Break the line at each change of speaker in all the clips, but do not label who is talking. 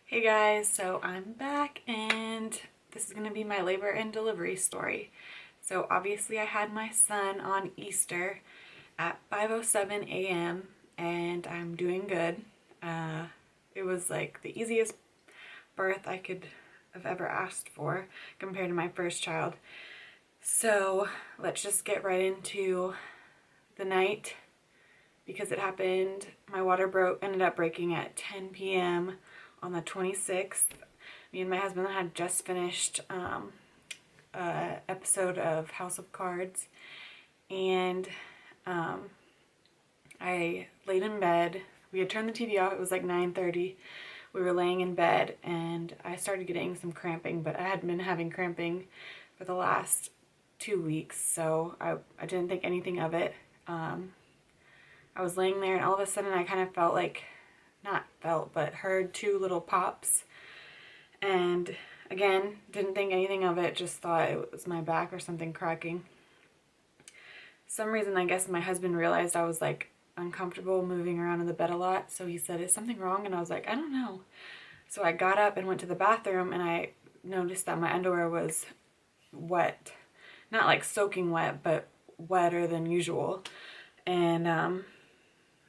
Hey guys, so I'm back and this is going to be my labor and delivery story. So obviously I had my son on Easter at 5:07 a.m. and I'm doing good. It was like the easiest birth I could have ever asked for compared to my first child. So let's just get right into the night because it happened. My water ended up breaking at 10 p.m. on the 26th. Me and my husband had just finished an episode of House of Cards, and I laid in bed. We had turned the TV off. It was like 9:30. We were laying in bed, and I started getting some cramping, but I had been having cramping for the last 2 weeks, so I didn't think anything of it. I was laying there, and all of a sudden I kind of felt like, not felt, but heard two little pops. And again, didn't think anything of it, just thought it was my back or something cracking. Some reason, I guess my husband realized I was like uncomfortable moving around in the bed a lot, so he said, "Is something wrong?" And I was like, "I don't know." So I got up and went to the bathroom, and I noticed that my underwear was wet. Not like soaking wet, but wetter than usual. And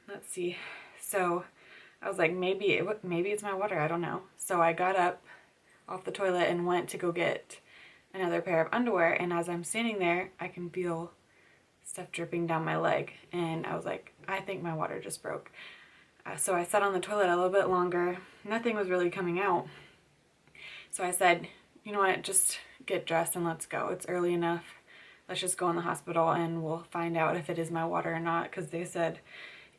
let's see. So I was like, maybe it's my water, I don't know. So I got up off the toilet and went to go get another pair of underwear, and as I'm standing there, I can feel stuff dripping down my leg, and I was like, I think my water just broke. So I sat on the toilet a little bit longer. Nothing was really coming out. So I said, you know what, just get dressed and let's go. It's early enough. Let's just go in the hospital and we'll find out if it is my water or not, because they said,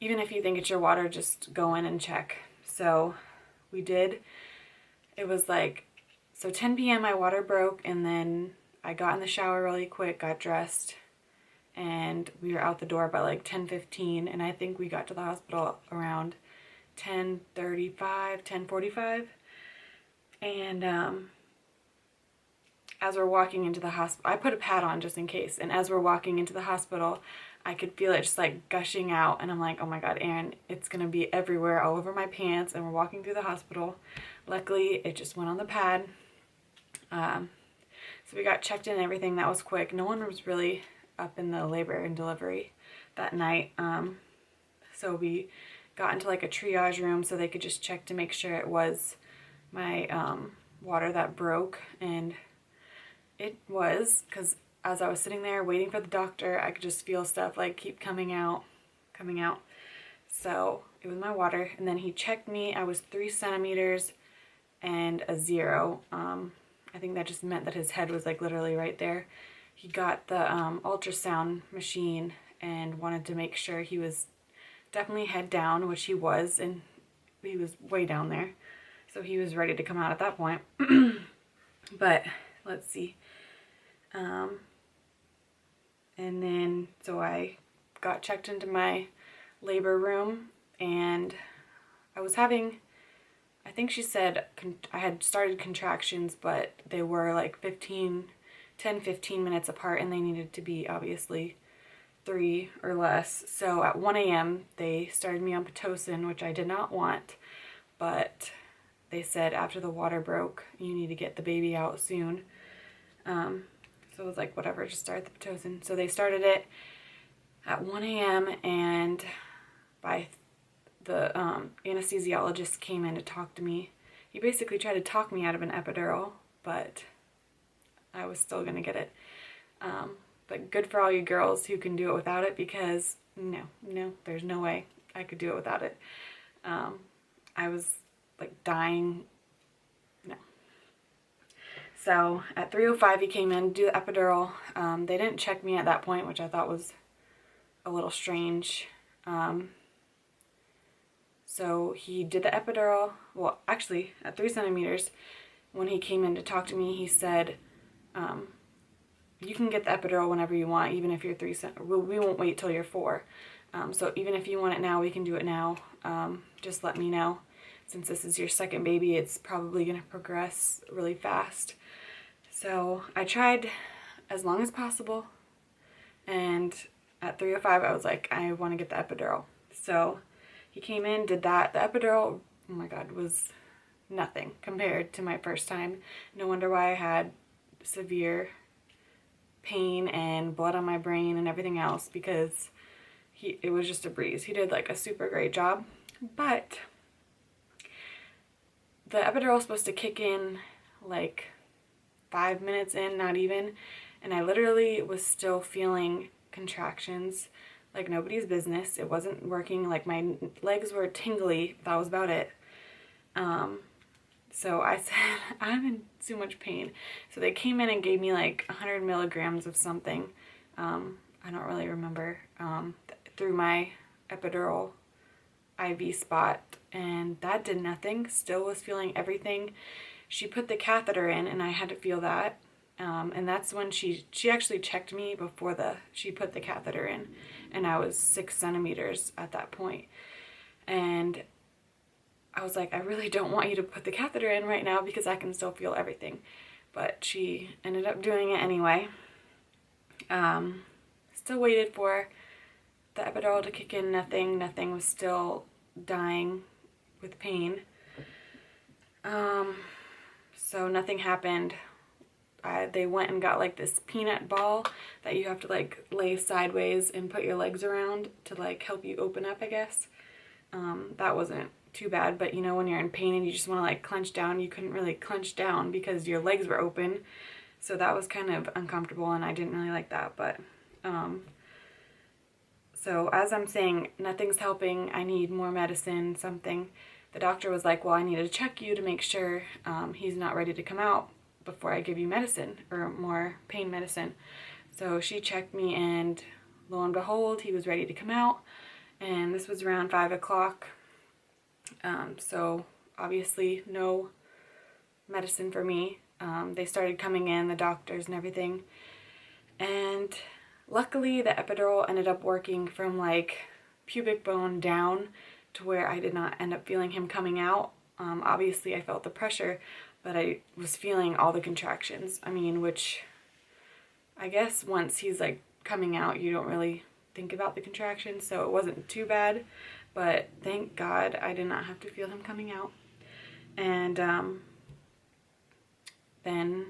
even if you think it's your water, just go in and check. So we did. It was like, so 10 p.m. my water broke, and then I got in the shower really quick, got dressed, and we were out the door by like 10:15, and I think we got to the hospital around 10:35, 10:45. And as we're walking into the hospital, I put a pad on just in case, and as we're walking into the hospital, I could feel it just like gushing out, and I'm like, oh my god, Aaron, it's gonna be everywhere, all over my pants. And we're walking through the hospital. Luckily, it just went on the pad. So we got checked in and everything. That was quick. No one was really up in the labor and delivery that night. So we got into like a triage room so they could just check to make sure it was my water that broke, and it was, because as I was sitting there waiting for the doctor, I could just feel stuff like keep coming out. So it was my water, and then he checked me. I was 3 centimeters and a 0. I think that just meant that his head was like literally right there. He got the ultrasound machine and wanted to make sure he was definitely head down, which he was, and he was way down there. So he was ready to come out at that point. But let's see. And then, so I got checked into my labor room, and I was having, I think she said I had started contractions, but they were like 10, 15 minutes apart, and they needed to be obviously 3 or less. So at 1 a.m. they started me on Pitocin, which I did not want, but they said after the water broke, you need to get the baby out soon. So it was like, whatever, just start the Pitocin. So they started it at 1 a.m. and by the anesthesiologist came in to talk to me. He basically tried to talk me out of an epidural, but I was still going to get it. But good for all you girls who can do it without it, because no, there's no way I could do it without it. I was like dying. No. So at 3:05 he came in to do the epidural. They didn't check me at that point, which I thought was a little strange. So he did the epidural. Well, actually, at 3 centimeters, when he came in to talk to me, he said, you can get the epidural whenever you want, even if you're 3 centimeters. We won't wait till you're 4. So even if you want it now, we can do it now. Just let me know. Since this is your second baby, it's probably going to progress really fast. So I tried as long as possible, and at 3:05 I was like, I want to get the epidural. So he came in, did that. The epidural, oh my god, was nothing compared to my first time. No wonder why I had severe pain and blood on my brain and everything else, because it was just a breeze. He did like a super great job. But the epidural is supposed to kick in like 5 minutes in, not even, and I literally was still feeling contractions like nobody's business. It wasn't working. Like my legs were tingly. That was about it. So I said, I'm in so much pain. So they came in and gave me like 100 milligrams of something. I don't really remember, through my epidural IV spot, and that did nothing. Still was feeling everything. She put the catheter in and I had to feel that. And that's when she actually checked me before she put the catheter in, and I was 6 centimeters at that point. And I was like, I really don't want you to put the catheter in right now because I can still feel everything. But she ended up doing it anyway. Still waited for the epidural to kick in. Nothing was still dying with pain. So nothing happened. They went and got like this peanut ball that you have to like lay sideways and put your legs around to like help you open up, I guess. That wasn't too bad, but you know, when you're in pain and you just want to like clench down, you couldn't really clench down because your legs were open. So that was kind of uncomfortable, and I didn't really like that. But so as I'm saying, nothing's helping. I need more medicine, something. The doctor was like, well, I need to check you to make sure he's not ready to come out before I give you medicine or more pain medicine. So she checked me, and lo and behold, he was ready to come out. And this was around 5 o'clock. So obviously no medicine for me. They started coming in, the doctors and everything. And luckily the epidural ended up working from like pubic bone down to where I did not end up feeling him coming out. Obviously I felt the pressure, but I was feeling all the contractions. I mean, which I guess once he's like coming out, you don't really think about the contractions, so it wasn't too bad. But thank God I did not have to feel him coming out. And then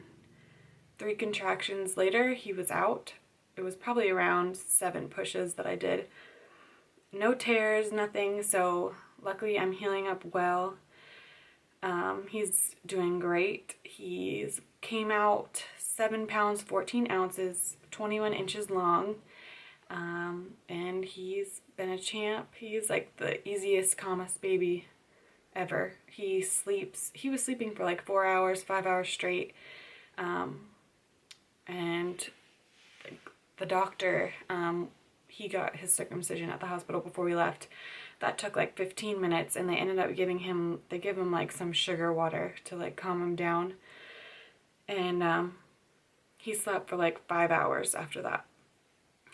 3 contractions later, he was out. It was probably around 7 pushes that I did. No tears, nothing, so luckily I'm healing up well. He's doing great. He's came out 7 pounds, 14 ounces, 21 inches long. And he's been a champ. He's like the easiest, calmest baby ever. He was sleeping for like 4 hours, 5 hours straight. And the doctor, he got his circumcision at the hospital before we left. That took like 15 minutes, and they ended up giving him, they give him like some sugar water to like calm him down. And he slept for like 5 hours after that.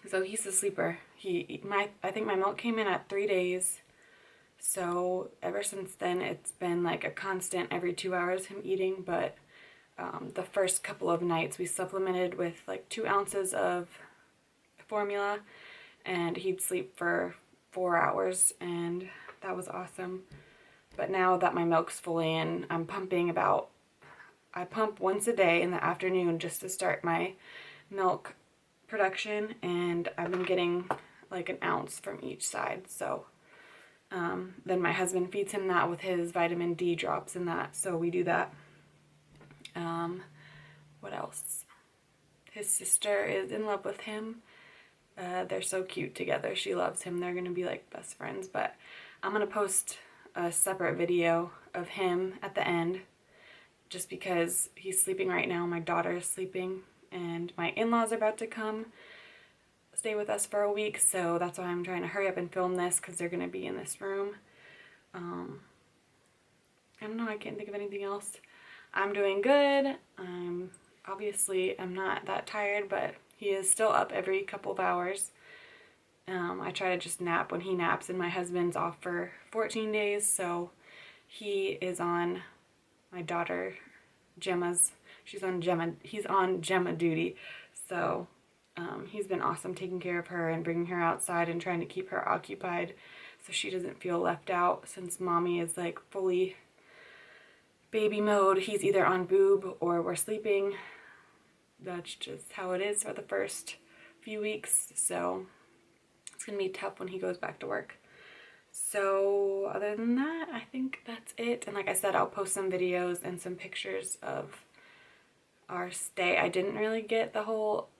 So he's a sleeper. I think my milk came in at 3 days. So ever since then, it's been like a constant every 2 hours him eating. But the first couple of nights we supplemented with like 2 ounces of formula, and he'd sleep for 4 hours, and that was awesome. But now that my milk's fully in, I pump once a day in the afternoon just to start my milk production, and I've been getting like an ounce from each side. So then my husband feeds him that with his vitamin D drops and that, so we do that. What else? His sister is in love with him. They're so cute together. She loves him. They're gonna be like best friends. But I'm gonna post a separate video of him at the end, just because he's sleeping right now. My daughter is sleeping, and my in-laws are about to come stay with us for a week, so that's why I'm trying to hurry up and film this, because they're gonna be in this room. I don't know, I can't think of anything else. I'm doing good. Obviously I'm not that tired, but he is still up every couple of hours. I try to just nap when he naps, and my husband's off for 14 days, so he is on my daughter Gemma's. He's on Gemma duty, so he's been awesome taking care of her and bringing her outside and trying to keep her occupied so she doesn't feel left out, since mommy is like fully baby mode. He's either on boob or we're sleeping. That's just how it is for the first few weeks. So it's gonna be tough when he goes back to work. So other than that, I think that's it. And like I said, I'll post some videos and some pictures of our stay. I didn't really get the whole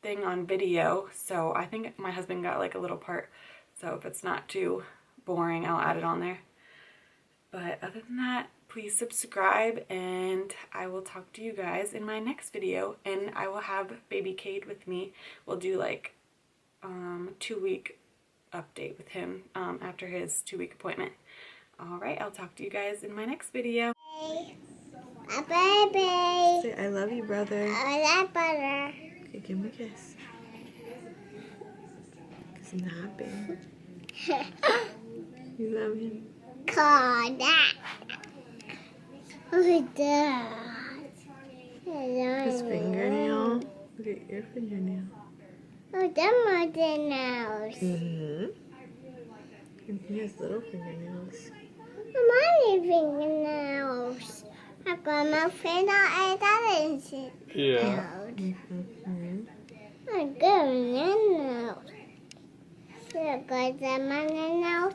thing on video, so I think my husband got like a little part. So if it's not too boring, I'll add it on there. But other than that, please subscribe, and I will talk to you guys in my next video. And I will have baby Kade with me. We'll do like 2-week update with him after his 2-week appointment. All right, I'll talk to you guys in my next video.
A baby.
Say I love you, brother.
I love butter.
Okay, give me a kiss. Kiss him happy. You love him.
Kade. Who's that?
His fingernail. Look at your fingernail.
Oh, that my nails.
Mm-hmm. He has little fingernails.
My fingernails. I got my finger and that is it.
Yeah.
Mm-hmm.
I got my nails. I got my nails.